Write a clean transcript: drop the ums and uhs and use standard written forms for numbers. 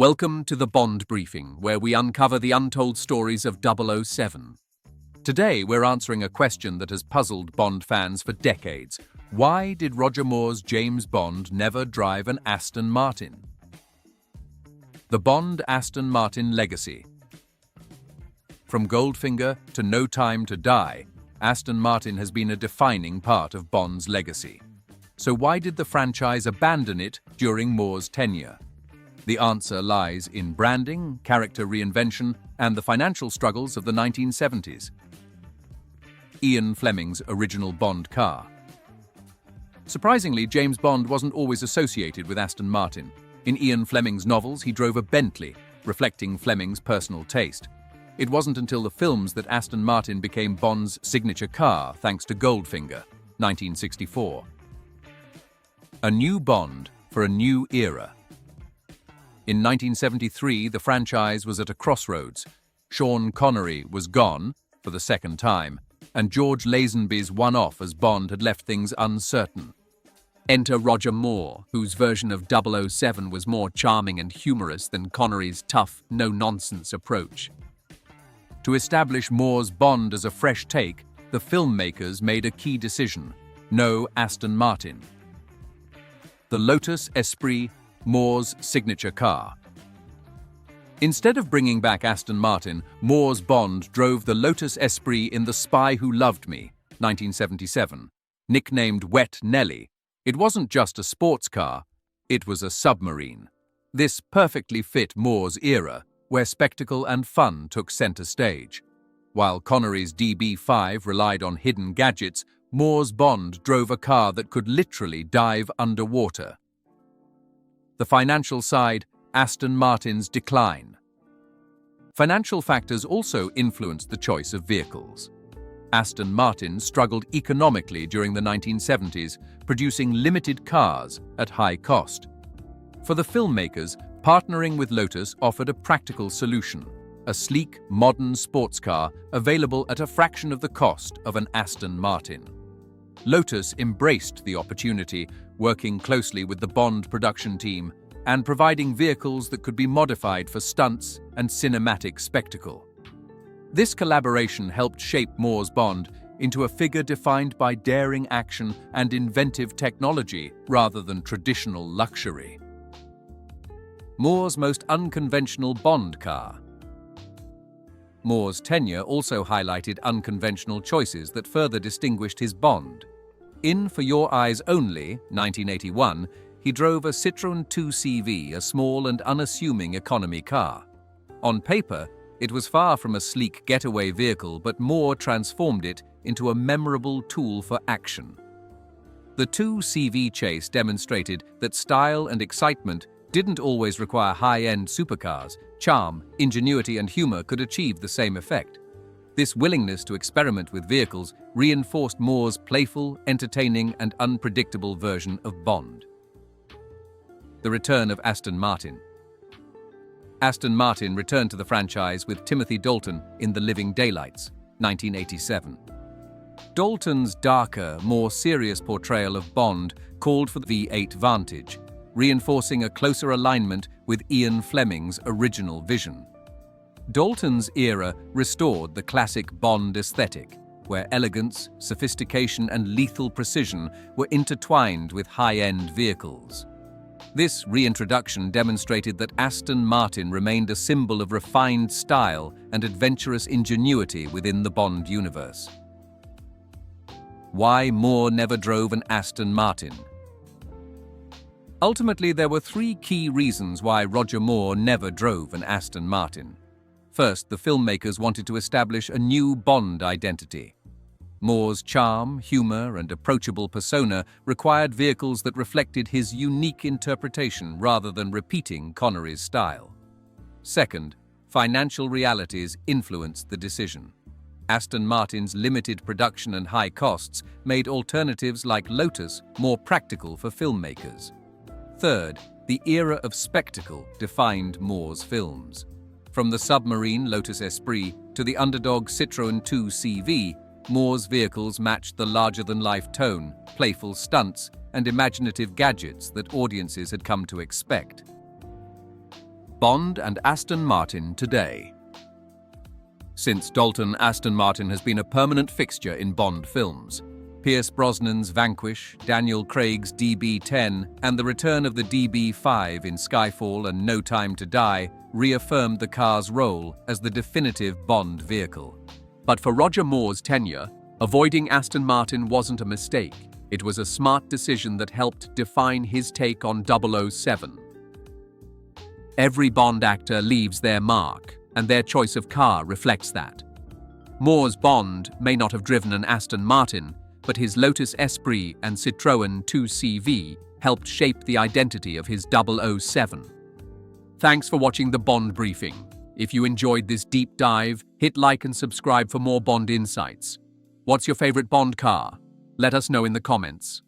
Welcome to the Bond Briefing, where we uncover the untold stories of 007. Today, we're answering a question that has puzzled Bond fans for decades. Why did Roger Moore's James Bond never drive an Aston Martin? The Bond Aston Martin legacy. From Goldfinger to No Time to Die, Aston Martin has been a defining part of Bond's legacy. So why did the franchise abandon it during Moore's tenure? The answer lies in branding, character reinvention, and the financial struggles of the 1970s. Ian Fleming's original Bond car. Surprisingly, James Bond wasn't always associated with Aston Martin. In Ian Fleming's novels, he drove a Bentley, reflecting Fleming's personal taste. It wasn't until the films that Aston Martin became Bond's signature car, thanks to Goldfinger, 1964. A new Bond for a new era. In 1973, the franchise was at a crossroads. Sean Connery was gone for the second time, and George Lazenby's one-off as Bond had left things uncertain. Enter Roger Moore, whose version of 007 was more charming and humorous than Connery's tough, no-nonsense approach. To establish Moore's Bond as a fresh take, the filmmakers made a key decision: no Aston Martin. The Lotus Esprit, Moore's signature car. Instead of bringing back Aston Martin, Moore's Bond drove the Lotus Esprit in The Spy Who Loved Me, 1977. Nicknamed Wet Nelly, it wasn't just a sports car, it was a submarine. This perfectly fit Moore's era, where spectacle and fun took center stage. While Connery's DB5 relied on hidden gadgets, Moore's Bond drove a car that could literally dive underwater. The financial side, Aston Martin's decline. Financial factors also influenced the choice of vehicles. Aston Martin struggled economically during the 1970s, producing limited cars at high cost. For the filmmakers, partnering with Lotus offered a practical solution: a sleek, modern sports car available at a fraction of the cost of an Aston Martin. Lotus embraced the opportunity, working closely with the Bond production team and providing vehicles that could be modified for stunts and cinematic spectacle. This collaboration helped shape Moore's Bond into a figure defined by daring action and inventive technology rather than traditional luxury. Moore's most unconventional Bond car. Moore's tenure also highlighted unconventional choices that further distinguished his Bond. In For Your Eyes Only, 1981, he drove a Citroën 2CV, a small and unassuming economy car. On paper, it was far from a sleek getaway vehicle, but Moore transformed it into a memorable tool for action. The 2CV chase demonstrated that style and excitement didn't always require high-end supercars. Charm, ingenuity, and humor could achieve the same effect. This willingness to experiment with vehicles reinforced Moore's playful, entertaining, and unpredictable version of Bond. The return of Aston Martin. Aston Martin returned to the franchise with Timothy Dalton in The Living Daylights, 1987. Dalton's darker, more serious portrayal of Bond called for the V8 Vantage, reinforcing a closer alignment with Ian Fleming's original vision. Dalton's era restored the classic Bond aesthetic, where elegance, sophistication, and lethal precision were intertwined with high-end vehicles. This reintroduction demonstrated that Aston Martin remained a symbol of refined style and adventurous ingenuity within the Bond universe. Why Moore never drove an Aston Martin? Ultimately, there were three key reasons why Roger Moore never drove an Aston Martin. First, the filmmakers wanted to establish a new Bond identity. Moore's charm, humor, and approachable persona required vehicles that reflected his unique interpretation rather than repeating Connery's style. Second, financial realities influenced the decision. Aston Martin's limited production and high costs made alternatives like Lotus more practical for filmmakers. Third, the era of spectacle defined Moore's films. From the submarine Lotus Esprit to the underdog Citroën 2CV, Moore's vehicles matched the larger-than-life tone, playful stunts, and imaginative gadgets that audiences had come to expect. Bond and Aston Martin today. Since Dalton, Aston Martin has been a permanent fixture in Bond films. Pierce Brosnan's Vanquish, Daniel Craig's DB10, and the return of the DB5 in Skyfall and No Time to Die reaffirmed the car's role as the definitive Bond vehicle. But for Roger Moore's tenure, avoiding Aston Martin wasn't a mistake. It was a smart decision that helped define his take on 007. Every Bond actor leaves their mark, and their choice of car reflects that. Moore's Bond may not have driven an Aston Martin, but his Lotus Esprit and Citroën 2CV helped shape the identity of his 007. Thanks for watching the Bond Briefing. If you enjoyed this deep dive, hit like and subscribe for more Bond insights. What's your favorite Bond car? Let us know in the comments.